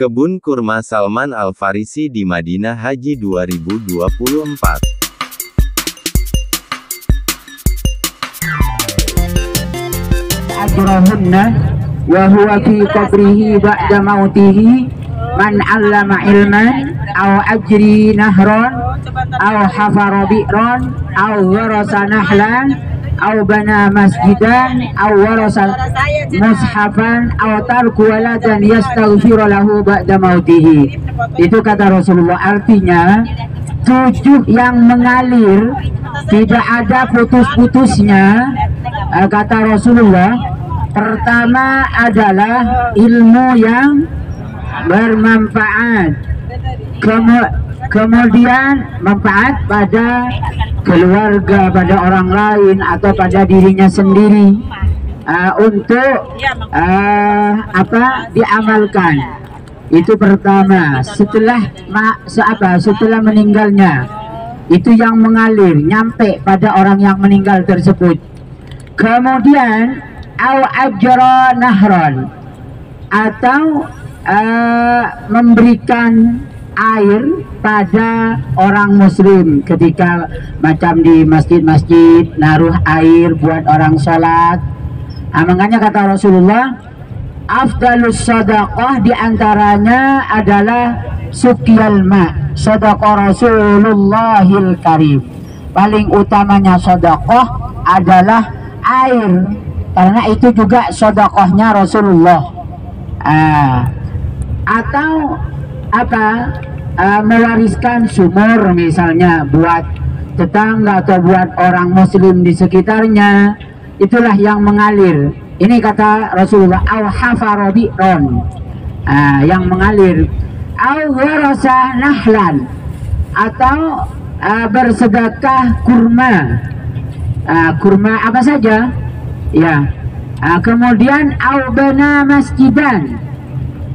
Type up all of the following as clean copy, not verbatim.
Kebun kurma Salman Al Farisi di Madinah Haji 2024. Ajrahunna wa huwa fi qabrihi ba'da mautihi man 'allama ilman aw ajri nahran aw hafara bi'ran aw warasa nahlan aw bana masjidan aw warasa mushafan aw tarku waladan yastaghfiru lahu ba'da mautihi. Itu kata Rasulullah, artinya 7 yang mengalir, tidak ada putus-putusnya. Kata Rasulullah, pertama adalah ilmu yang bermanfaat, kemudian manfaat pada keluarga, pada orang lain atau pada dirinya sendiri, untuk diamalkan. Itu pertama. Setelah meninggalnya, itu yang mengalir nyampe pada orang yang meninggal tersebut. Kemudian au ajra nahron, atau memberikan air pada orang muslim ketika macam di masjid-masjid naruh air buat orang sholat. Makanya kata Rasulullah, afdalus sadaqah diantaranya adalah suqyal ma, sadaqah Rasulullahil Karim. Paling utamanya sedekah adalah air, karena itu juga sedekahnya Rasulullah. Atau mewariskan sumur misalnya buat tetangga atau buat orang muslim di sekitarnya, itulah yang mengalir. Ini kata Rasulullah, au hafara bi'ron, yang mengalir, au warasa nahlan, atau bersedekah kurma. Kurma apa saja ya. Kemudian au bana masjidan,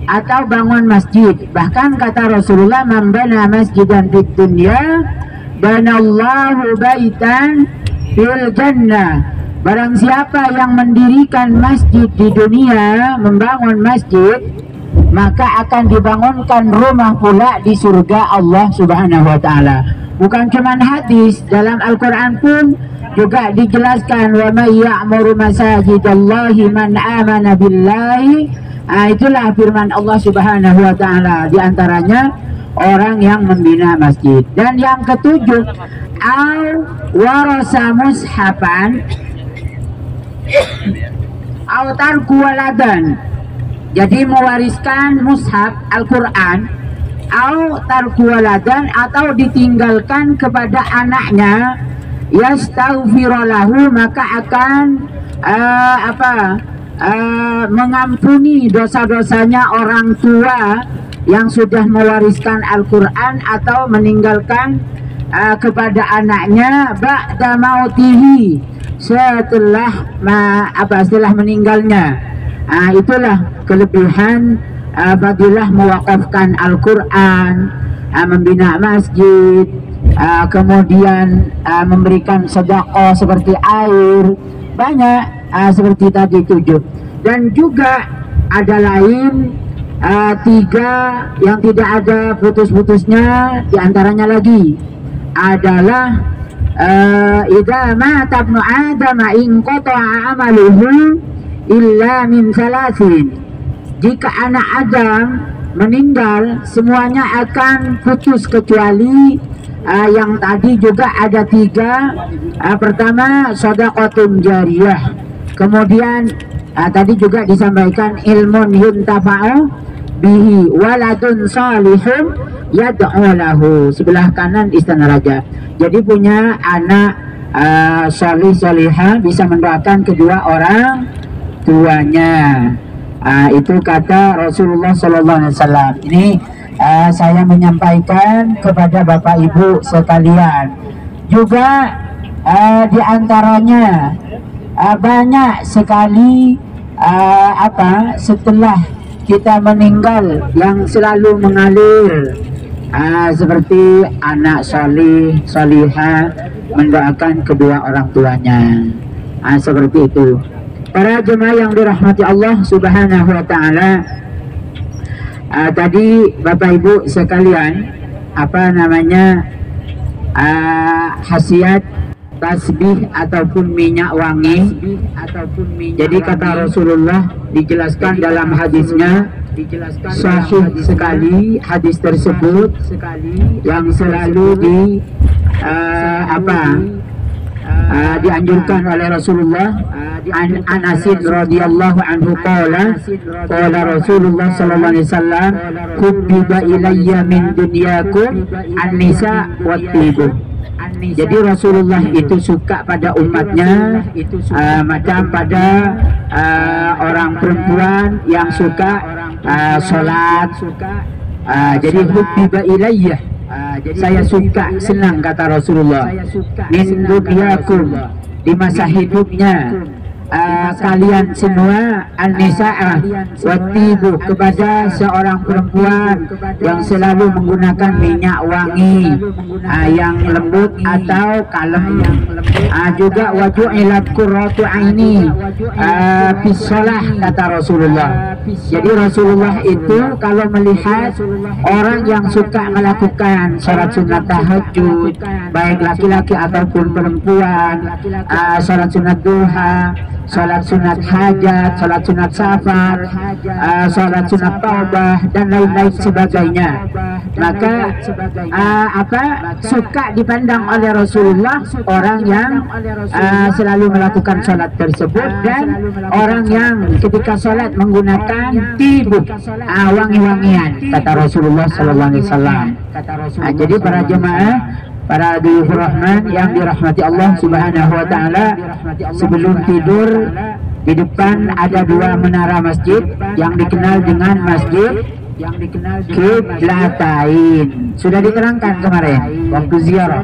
atau bangun masjid. Bahkan kata Rasulullah, man bana masjidan fid dunya banallahu baitan fil jannah. Barang siapa yang mendirikan masjid di dunia, membangun masjid, maka akan dibangunkan rumah pula di surga Allah Subhanahu wa taala. Bukan cuma hadis, dalam Al-Qur'an pun juga dijelaskan, wa may ya'muru masajidallahi man amana billahi. Itulah firman Allah Subhanahu wa taala, di antaranya orang yang membina masjid. Dan yang ketujuh, au warasa mushafan au tarku waladan. Jadi mewariskan mushaf Al-Qur'an, au tarku waladan, atau ditinggalkan kepada anaknya, yastaghfiru lahu, maka akan mengampuni dosa-dosanya orang tua yang sudah mewariskan Al-Quran atau meninggalkan kepada anaknya ba'da mautihi, setelah meninggalnya. Itulah kelebihan fadilah mewakafkan Al-Quran, membina masjid, kemudian memberikan sedekah seperti air, banyak seperti tadi 7. Dan juga ada lain 3 yang tidak ada putus-putusnya. Di antaranya lagi adalah idza mata ibnu adam in qata'a amaluhu illa min salasin. Jika anak Adam meninggal, semuanya akan putus kecuali yang tadi juga ada 3. Pertama, shadaqatun jariyah. Kemudian tadi juga disampaikan ilmun yuntafa'u bihi waladun salihun yad'u lahu. Sebelah kanan istana raja. Jadi punya anak salih salihah, bisa mendoakan kedua orang tuanya. Itu kata Rasulullah SAW. Ini saya menyampaikan kepada Bapak Ibu sekalian. Juga di antaranya banyak sekali setelah kita meninggal yang selalu mengalir, seperti anak solih solihah mendoakan kedua orang tuanya, seperti itu. Para jemaah yang dirahmati Allah Subhanahu wa taala, Tadi Bapak Ibu sekalian, apa namanya, khasiat tasbih ataupun minyak wangi. Jadi kata Rasulullah dijelaskan dalam hadisnya, sahih sekali hadis tersebut, yang selalu dianjurkan oleh Rasulullah. An Anasin radhiyallahu anhu qala Rasulullah sallallahu alaihi wasallam, "Hubbiba ilayya min dunyakum an-nisa wat-tibu." Jadi Rasulullah itu suka pada umatnya macam pada orang perempuan yang suka sholat. Jadi hubbiba ilayya, saya suka, senang, kata Rasulullah, min dunyakum, di masa hidupnya kalian semua, an-nisa'ah wattibu, kepada seorang perempuan yang selalu menggunakan minyak wangi yang lembut atau kalem. Juga waju'ilat qurratu aini fis shalah, kata Rasulullah. Jadi Rasulullah itu kalau melihat orang yang suka melakukan sholat sunat tahajud, baik laki-laki ataupun perempuan, sholat sunat duha, sholat sunat hajat, sholat sunat safar, sholat sunat taubah, dan lain-lain sebagainya, maka suka dipandang oleh Rasulullah orang yang selalu melakukan sholat tersebut, dan orang yang ketika sholat menggunakan tibu, wangi-wangian, kata Rasulullah sallallahu alaihi wasallam. Jadi para jemaah, para dulur rahman yang dirahmati Allah Subhanahu wa taala, sebelum tidur di depan ada dua menara masjid yang dikenal dengan masjid Qiblatain. Sudah diterangkan kemarin waktu ziarah.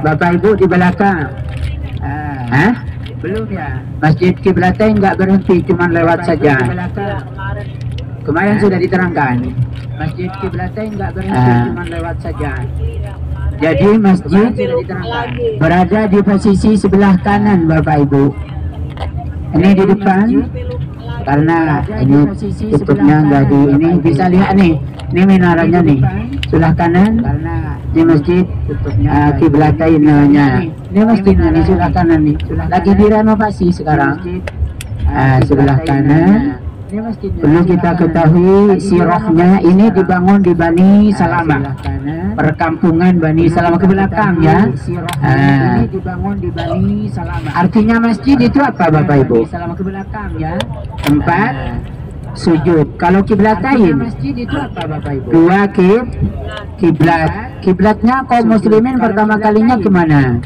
Bapak Ibu di belakang. Belum ya? Masjid Qiblatain nggak berhenti, cuma lewat saja. Kemarin sudah diterangkan. Masjid Qiblatain nggak berhenti, cuma lewat saja. Jadi masjid berada di posisi sebelah kanan Bapak Ibu. Ini di depan, karena ini tutupnya nggak di ini, bisa lihat nih, ini menaranya nih, sebelah kanan. Ini masjid Qiblatain namanya. Ini masjidnya nih, sebelah kanan nih, lagi direnovasi sekarang. Sebelah kanan. Perlu kita ketahui sirahnya, ini dibangun di Bani Salamah, perkampungan Bani Salamah ke belakang ya. Artinya masjid itu apa Bapak Ibu? Tempat sujud. Kalau Qiblatain, dua kiblat. Kiblatnya kaum muslimin pertama kalinya kemana?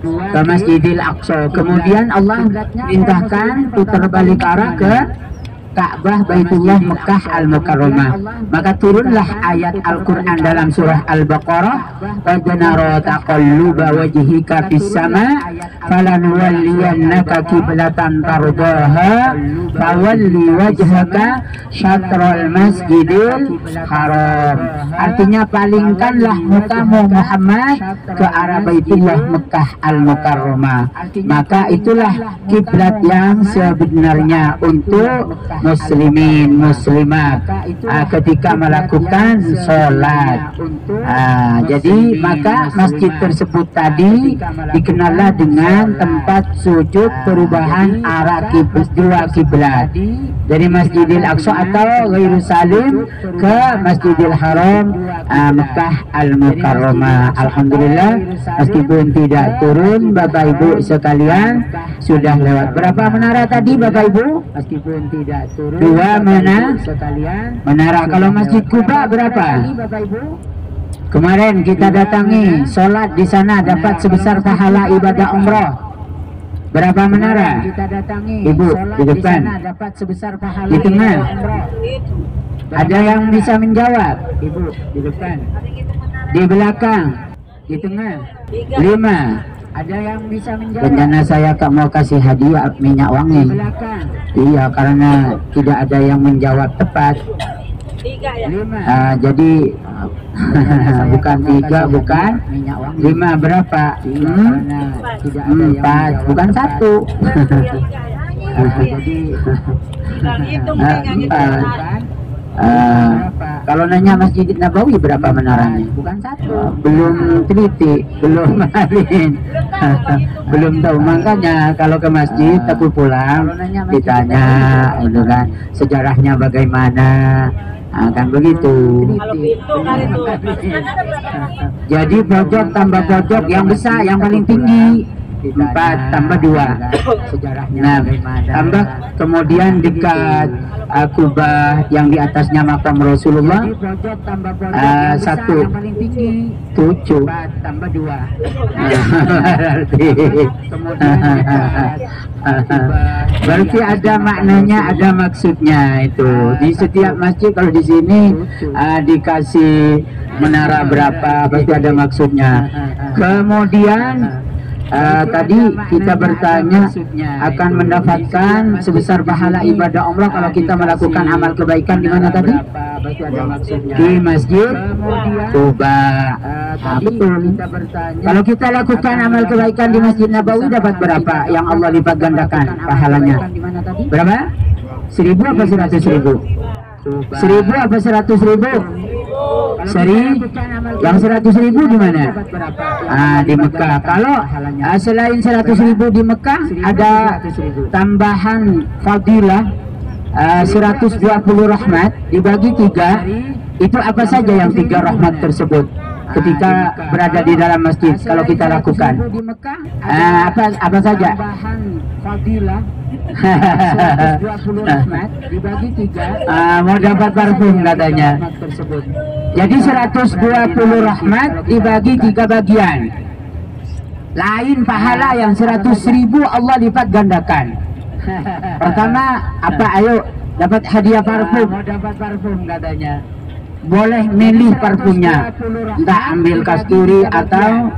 Ke Masjidil Aqsa. Kemudian Allah perintahkan putar balik arah ke Ka'bah Baitullah Mekah Al-Mukarramah. Maka turunlah ayat Al-Quran dalam surah Al-Baqarah, qad nara taqalluba wajhika fis sama falanuwalliyannaka qiblatan tardaha fawalli wajhaka syatral masjidil haram. Artinya palingkanlah mukamu Muhammad ke arah Baitullah Mekah Al-Mukarramah. Maka itulah kiblat yang sebenarnya untuk muslimin muslimat ketika melakukan sholat. Jadi maka masjid tersebut tadi dikenallah dengan tempat sujud perubahan arah dua kiblat, dari Masjidil Aqsa atau Yerusalem ke Masjidil Haram Mekah Al-Mukarramah. Alhamdulillah, meskipun tidak turun Bapak Ibu sekalian, sudah lewat berapa menara tadi Bapak Ibu? Meskipun tidak turun, dua menara. Kalau Masjid Kuba berapa? Kemarin kita datangi, sholat di sana dapat sebesar pahala ibadah umroh. Berapa menara? Ibu di depan, di tengah. Ada yang bisa menjawab? Ibu di depan, di belakang, di tengah. 5. Ada yang bisa menjawab? Rencana saya mau kasih hadiah minyak wangi. Iya, karena tidak ada yang menjawab tepat. 5. Jadi bukan 3, bukan 5. Berapa? 4, bukan 1. Kalau nanya Masjid Nabawi berapa menaranya? Bukan satu. Belum teliti, belum malin, belum tahu. Makanya kalau ke masjid aku pulang ditanya itu kan sejarahnya bagaimana. Kan begitu. Jadi pojok tambah pojok yang besar, yang paling tinggi 4 tambah 2 sejarahnya. Nah, tambah kemudian dekat kubah yang di atasnya makam Rasulullah 1 7 tambah 2 berarti ada maknanya, ada maksudnya itu. Di setiap masjid kalau di sini dikasih menara berapa pasti ada maksudnya. Kemudian tadi kita bertanya akan mendapatkan sebesar pahala ibadah umrah kalau kita melakukan amal kebaikan di mana tadi? Di Masjid Kuba. Betul. Kalau kita lakukan amal kebaikan di Masjid Nabawi dapat berapa? Yang Allah lipat gandakan pahalanya. Berapa? 1000 apa 100.000? 1000 apa 100.000? Yang 100.000 di mana? Di Mekah. Kalau selain 100.000 di Mekah ada tambahan fadilah 120 rahmat dibagi 3. Itu apa saja yang 3 rahmat tersebut ketika berada di dalam masjid kalau kita lakukan? Apa saja? Mau dapat parfum katanya. Jadi 120 rahmat dibagi 3 bagian. Lain pahala yang 100.000 Allah lipat gandakan. Pertama apa? Ayo dapat hadiah parfum. Mau dapat parfum katanya. Boleh milih parfumnya, entah ambil kasturi atau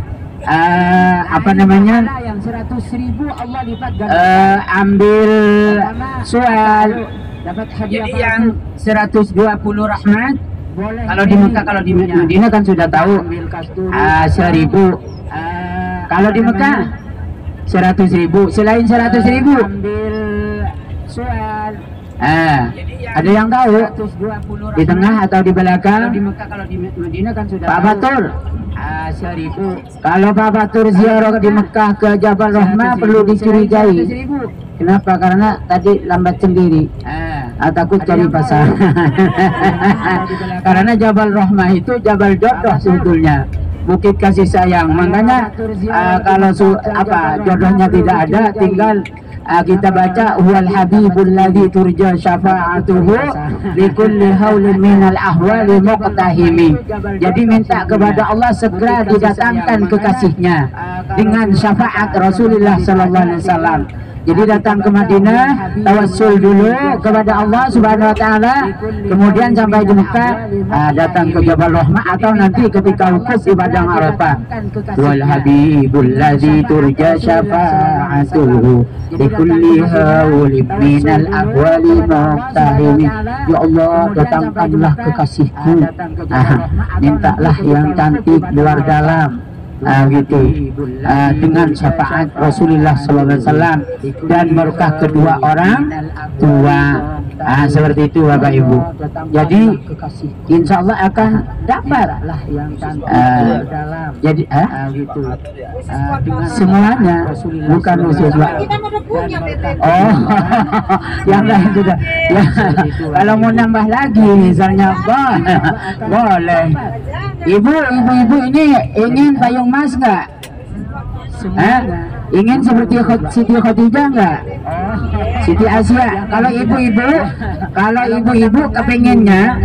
apa namanya, ambil soal. Jadi yang 120 rahmat kalau di Mekah, kalau di Madinah kan sudah tahu 1.000. Kalau di Mekah 100.000. Selain 100.000 ambil soal. Ada yang tahu di tengah atau di belakang? Di Mekah, kalau di Madinah kan sudah Pak Batur. 1.000. Kalau Pak Batur ziarah di Mekah ke Jabal Rahmah perlu dicurigai. Kenapa? Karena tadi lambat sendiri. Takut cari pasar. Karena Jabal Rahmah itu Jabal jodoh sebetulnya, bukit kasih sayang. Makanya kalau jodohnya tidak ada, tinggal kita baca huwal habibul ladzi turja syafa'atuhu likulli haulin minal ahwali muqtahimi. Jadi minta kepada Allah segera didatangkan kekasihnya dengan syafaat Rasulullah sallallahu alaihi wasallam. Jadi datang ke Madinah, tawassul dulu kepada Allah Subhanahu wa taala, kemudian sampai di Mekah datang ke Jabal Rahmah atau nanti ketika wukuf di padang Arafah. Wal habibul ladzi turja syafa'atuhu likulli haulin minal ahwali muqtahimi. Ya Allah, datangkanlah kekasihku. Mintalah yang cantik luar dalam. Gitu, dengan syafaat Rasulullah SAW dan berkah kedua orang tua. Seperti itu Bapak Ibu. Jadi insya Allah akan dapat jadi semuanya, bukan khusus Pak. Oh, yang lain sudah ya. Kalau mau nambah lagi misalnya boleh. Ibu-ibu ini ingin payung mas nggak? Ingin seperti Siti Khadijah nggak? Siti Asia. Kalau ibu-ibu kepengennya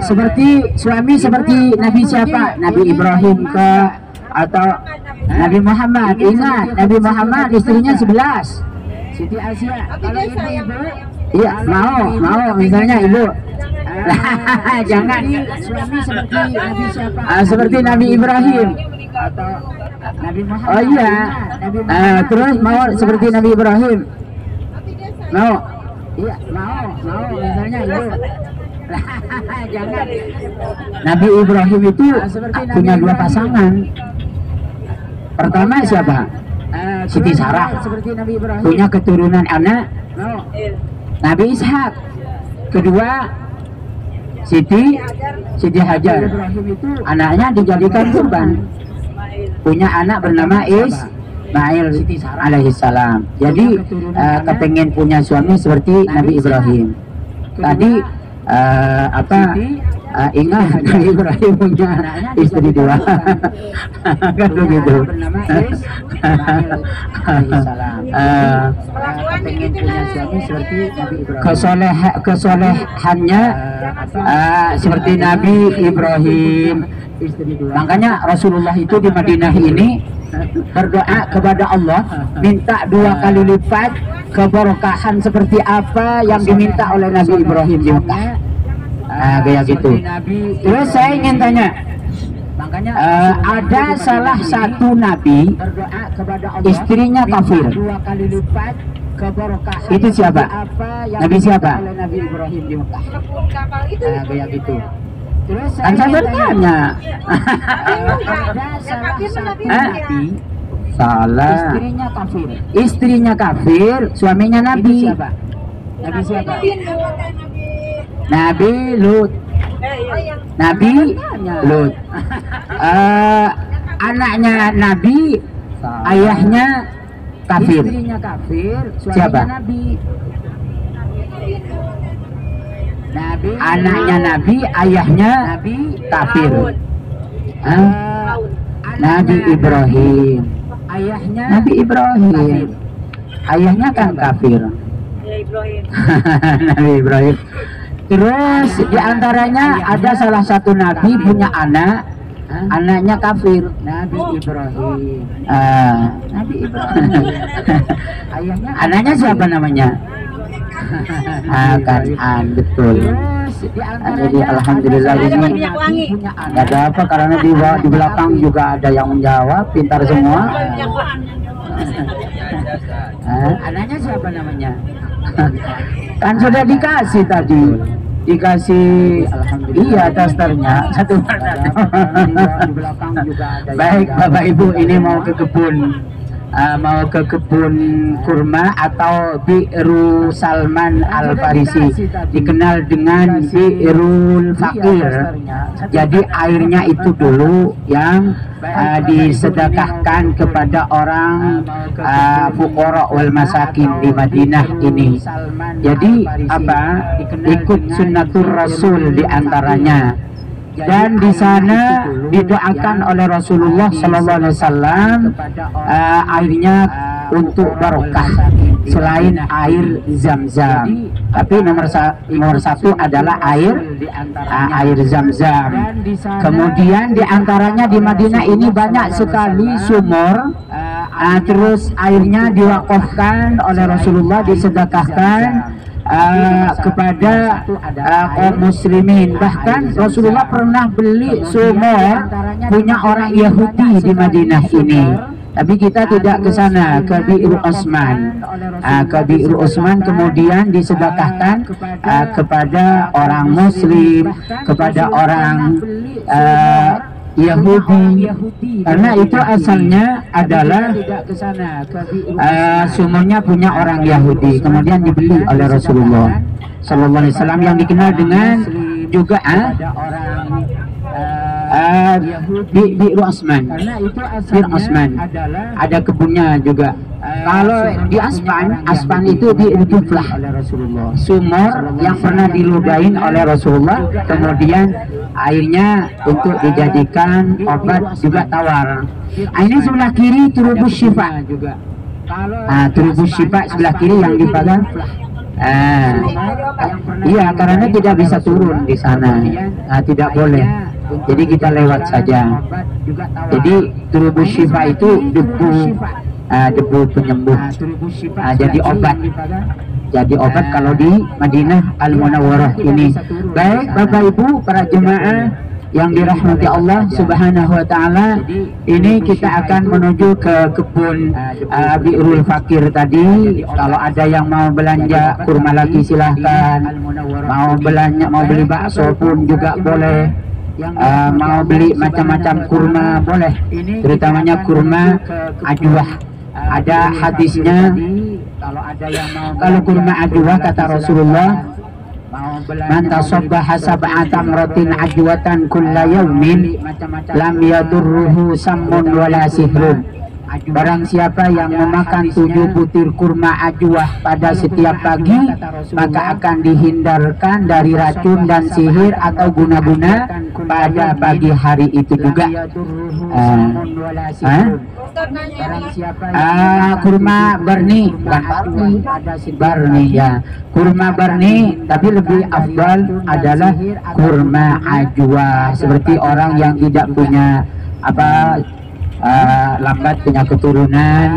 seperti suami seperti Nabi siapa? Nabi Ibrahim ke atau Nabi Muhammad? Ingat, Nabi Muhammad istrinya 11. Siti Asia. Kalau ibu-ibu, iya mau misalnya ibu. Jangan suami seperti Nabi siapa? Seperti Nabi Ibrahim atau Nabi Muhammad. Oh iya. Terus mau seperti Nabi Ibrahim. Mau? Iya, mau misalnya ibu. Jangan. Nabi Ibrahim itu punya 2 pasangan. Pertama siapa? Siti Sarah, punya keturunan anak Nabi Ishak. Kedua Siti Hajar, anaknya dijadikan kurban. Punya anak bernama Ismail alaihissalam. Jadi kepengen punya suami seperti Nabi Ibrahim. Tadi ingat Nabi Ibrahim punya istri 2 kan begitu. Kesolehannya seperti Nabi Ibrahim. Makanya Rasulullah itu di Madinah ini berdoa kepada Allah, minta 2 kali lipat keberkahan seperti apa yang diminta oleh Nabi Ibrahim di Mekah. Kayak gitu. Terus saya ingin tanya, ada salah satu nabi istrinya kafir. Itu siapa? Nabi siapa? Nabi Ibrahim di Mekah. Kayak gitu. Kan saya bertanya. Salah. Istrinya kafir, suaminya Nabi. Nabi siapa? Nabi Lut. Nabi Lut. Anaknya Nabi, ayahnya kafir. Siapa? Anaknya Nabi, ayahnya kafir. Nabi Ibrahim. Nabi Ibrahim. Ayahnya kan kafir. Nabi Ibrahim. Terus diantaranya ada salah satu nabi punya anak, anaknya kafir. Nabi Ibrahim. Nabi Ibrahim. Anaknya siapa namanya? Kanan, betul. Jadi alhamdulillah ini nggak ada apa, karena di belakang juga ada yang menjawab, pintar semua. Anaknya siapa namanya? Kan sudah dikasih tadi, iya dasternya satu. Baik Bapak Ibu, ini mau ke kebun kurma atau Bi'ru Salman Al-Farisi, dikenal dengan Bi'rul Fakir. Jadi airnya itu dulu yang disedekahkan kepada orang fuqara wal masakin di Madinah ini. Jadi ikut sunnatur Rasul diantaranya. Dan di sana didoakan oleh Rasulullah Sallallahu Alaihi Wasallam airnya untuk barokah selain air Zam-Zam. Tapi nomor satu adalah air Zam-Zam. Kemudian diantaranya di Madinah ini banyak sekali sumur. Terus airnya diwakafkan oleh Rasulullah, disedekahkan kepada kaum muslimin. Bahkan Rasulullah pernah beli sumur punya orang Yahudi di Madinah ini. Tapi kita tidak ke sana, ke Bi'ru Utsman. Ke Bi'ru Utsman kemudian disedekahkan kepada orang muslim, kepada orang Yahudi, karena itu asalnya adalah sumurnya punya orang Yahudi, kemudian dibeli oleh Rasulullah Sallallahu Alaihi Wasallam, yang dikenal dengan juga Bi'ru Utsman. Bi'ru Utsman ada kebunnya juga. Kalau di Aspan itu di Tuflah, sumur yang pernah diludahin oleh Rasulullah, kemudian airnya untuk dijadikan obat juga tawar. Ini sebelah kiri Turubus Syifa. Turubus Syifa sebelah kiri yang dipegang. Iya, karena tidak bisa turun di sana, tidak boleh. Jadi kita lewat saja. Jadi Turubus Syifa itu debu penyembuh. Jadi obat. Jadi obat kalau di Madinah Al-Munawwarah ini. Baik Bapak Ibu para jemaah yang dirahmati Allah Subhanahu wa taala, ini kita akan menuju ke kebun Bi'rul Fakir tadi. Kalau ada yang mau belanja kurma lagi silahkan. Mau beli bakso pun juga boleh. Mau beli macam-macam kurma boleh. Terutamanya kurma ajwah. ada hadisnya, kalau kurma ajwa kata Rasulullah, man tasabbaha sab'atan ratin ajwatan kulla yaumin lam yadurruhu sammun wala sihrun. Barang siapa yang memakan 7 butir kurma ajwah pada setiap pagi, maka akan dihindarkan dari racun dan sihir atau guna-guna pada pagi hari itu juga. Kurma barni, barni ya, kurma barni, tapi lebih afdal adalah kurma ajwa. Seperti orang yang tidak punya lambat punya keturunan,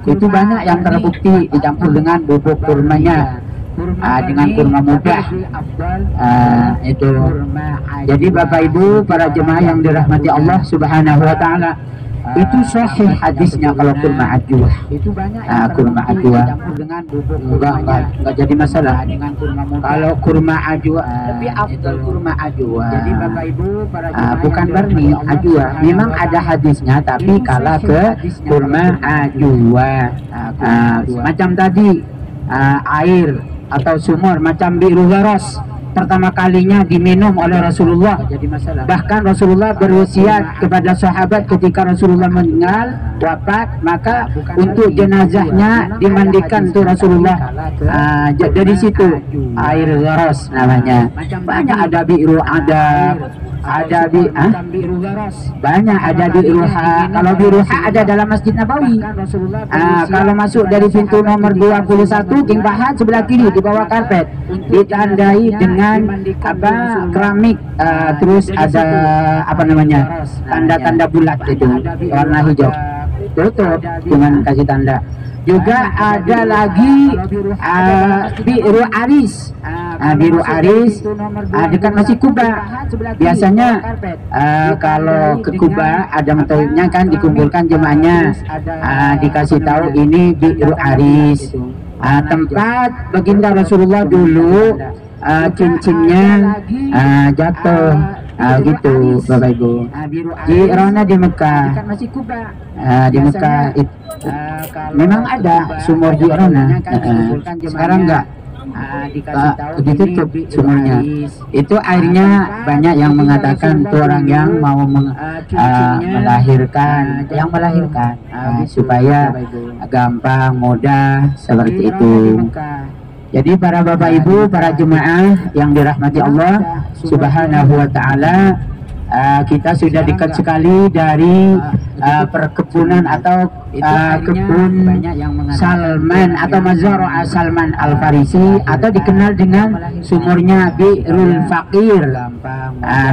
itu banyak yang terbukti dicampur dengan bubuk kurmanya, dengan kurma muda, itu. Jadi Bapak Ibu para jemaah yang dirahmati Allah Subhanahu wa Ta'ala, itu sahih hadisnya kalau kurma ajwa. Kurma ajwa enggak jadi masalah kalau kurma ajwa, tapi afdal kurma ajwa. Jadi Bapak Ibu bukan barni ajwa, memang ada hadisnya, tapi kalah ke kurma ajwa. Macam tadi air atau sumur macam biru garos pertama kalinya diminum oleh Rasulullah. Bahkan Rasulullah berwasiat kepada sahabat ketika Rasulullah meninggal wafat, maka untuk jenazahnya dimandikan tuh Rasulullah. Dari situ air garos namanya. Banyak ada biru, ada banyak ada di Ruha. Kalau di Ruha ada dalam Masjid Nabawi. Kalau masuk dari pintu nomor 21 King Fahad sebelah kiri di bawah karpet ditandai dengan keramik, terus ada tanda-tanda bulat itu warna hijau, tutup dengan kasih tanda. Juga ada lagi biru aris, biru aris dekat Masjid Kuba. Biasanya kalau ke Kuba ada metodenya kan, dikumpulkan jemaahnya, dikasih tahu ini biru aris, tempat baginda Rasulullah dulu cincinnya jatuh, gitu Bapak Ibu. Di Rona di Mekah, di Mekah memang ada sumur di Rona, sekarang enggak, ditutup sumurnya. Itu airnya banyak yang mengatakan itu orang yang mau melahirkan, supaya gampang, mudah, seperti itu. Jadi para Bapak Ibu, para jemaah yang dirahmati Allah Subhanahu wa Ta'ala, kita sudah dekat sekali dari perkebunan atau kebun Salman atau Mazra'ah Salman Al-Farisi, atau dikenal dengan sumurnya Bi'rul Fakir.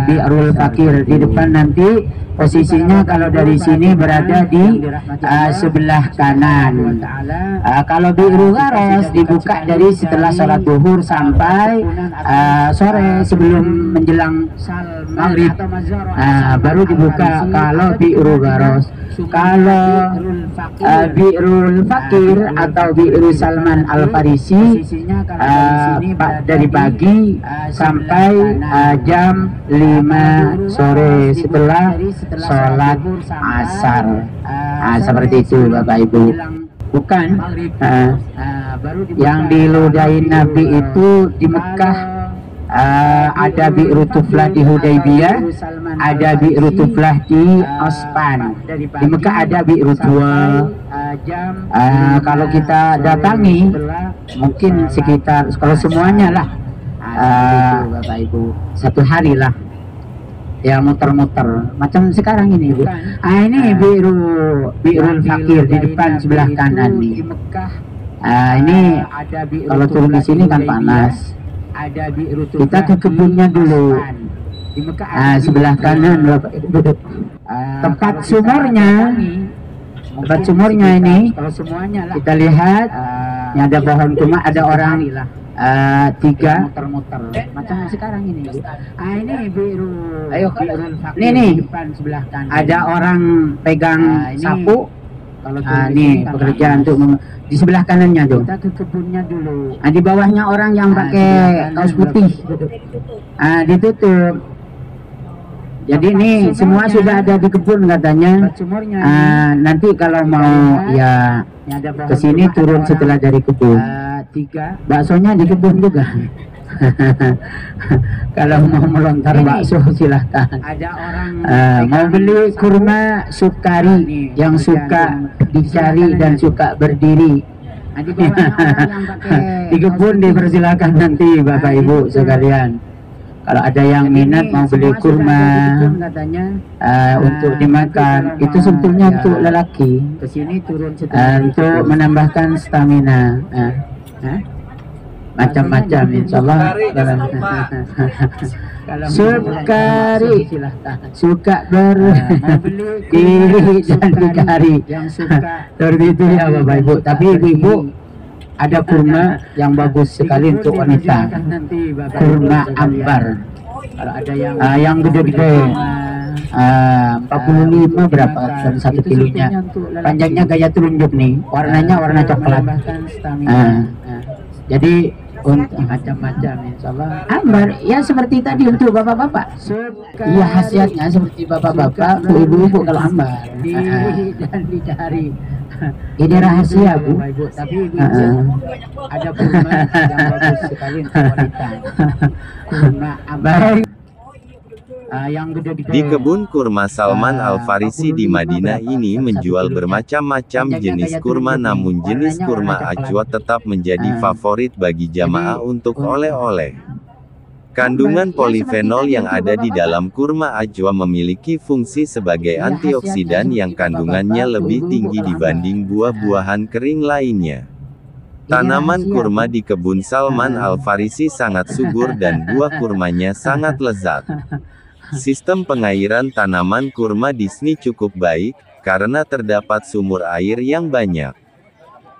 Bi'rul Fakir di depan nanti posisinya, kalau dari sini berada di sebelah kanan. Kalau Bi'rul Garos dibuka dari setelah sholat zuhur sampai sore sebelum menjelang maghrib, baru dibuka kalau Bi'rul Garos. Kalau Bi'rul Fakir atau Bi'rul Salman Al-Farisi dari pagi sampai jam 5 sore setelah sholat asar. Seperti itu Bapak Ibu. Bukan yang diludahin Nabi itu di Mekah. Ada Bi'ru Tuflah di Hudaybiyah, ada Bi'ru Tuflah di Ospan. Di Mekah ada Bi'ru Tua. Kalau kita datangi mungkin sekitar, kalau semuanya lah, Bapak Ibu, 1 hari lah ya, muter-muter macam sekarang ini Bu. Ini Bi'rul Fakir di depan sebelah kanan nih. Ini kalau turun di sini kan panas. Kita ke kebunnya dulu. Sebelah kanan tempat sumurnya. Tempat sumurnya ini kita lihat, ini ada pohon kurma, ada orang 3 macam sekarang ini. Ini biru. Ayo, ini nih ada orang pegang sapu. Nih pekerjaan untuk di sebelah kanannya tuh. Kita ke kebunnya dulu. Di bawahnya orang yang pakai kaos putih. Ditutup. Jadi ini semua sudah ada di kebun katanya. Nanti kalau mau ya Ke sini turun setelah dari kebun. Baksonya di kebun juga. Kalau mau melontar bakso silahkan. Mau beli kurma sukari yang suka dicari dan suka berdiri. Di kebun dipersilakan nanti Bapak Ibu sekalian. Kalau ada yang minat mau beli kurma untuk dimakan, itu sebetulnya untuk lelaki, untuk menambahkan stamina. Macam-macam insya Allah. Sukari, suka berdiri dan dikari. Seperti itu ya Bapak Ibu. Tapi Ibu-ibu, ada kurma yang bagus sekali untuk wanita, kurma ambar. Kalau ada yang gede-gede, 45 berapa satu kilonya. Panjangnya gaya telunjuk nih, warnanya warna coklat. Jadi untuk macam-macam insya Allah. Ambar ya seperti tadi untuk bapak-bapak. Iya khasiatnya seperti bapak-bapak, ibu-ibu kalau ambar dan dicari. Ini rahasia Bu. Tapi ada kurma yang bagus sekali untuk wanita. Kurma ambar. Di kebun kurma Salman Al-Farisi di Madinah ini menjual bermacam-macam jenis kurma, namun jenis kurma ajwa tetap menjadi favorit bagi jamaah untuk oleh-oleh. Kandungan polifenol yang ada di dalam kurma ajwa memiliki fungsi sebagai antioksidan yang kandungannya lebih tinggi dibanding buah-buahan kering lainnya. Tanaman kurma di kebun Salman Al-Farisi sangat subur dan buah kurmanya sangat lezat. Sistem pengairan tanaman kurma di sini cukup baik, karena terdapat sumur air yang banyak.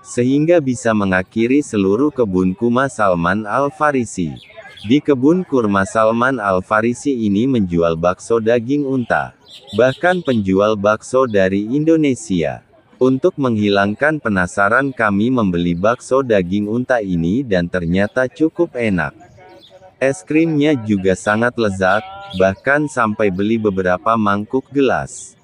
Sehingga bisa mengakhiri seluruh kebun kurma Salman Al-Farisi. Di kebun kurma Salman Al-Farisi ini menjual bakso daging unta. Bahkan penjual bakso dari Indonesia. Untuk menghilangkan penasaran kami membeli bakso daging unta ini dan ternyata cukup enak. Es krimnya juga sangat lezat, bahkan sampai beli beberapa mangkuk gelas.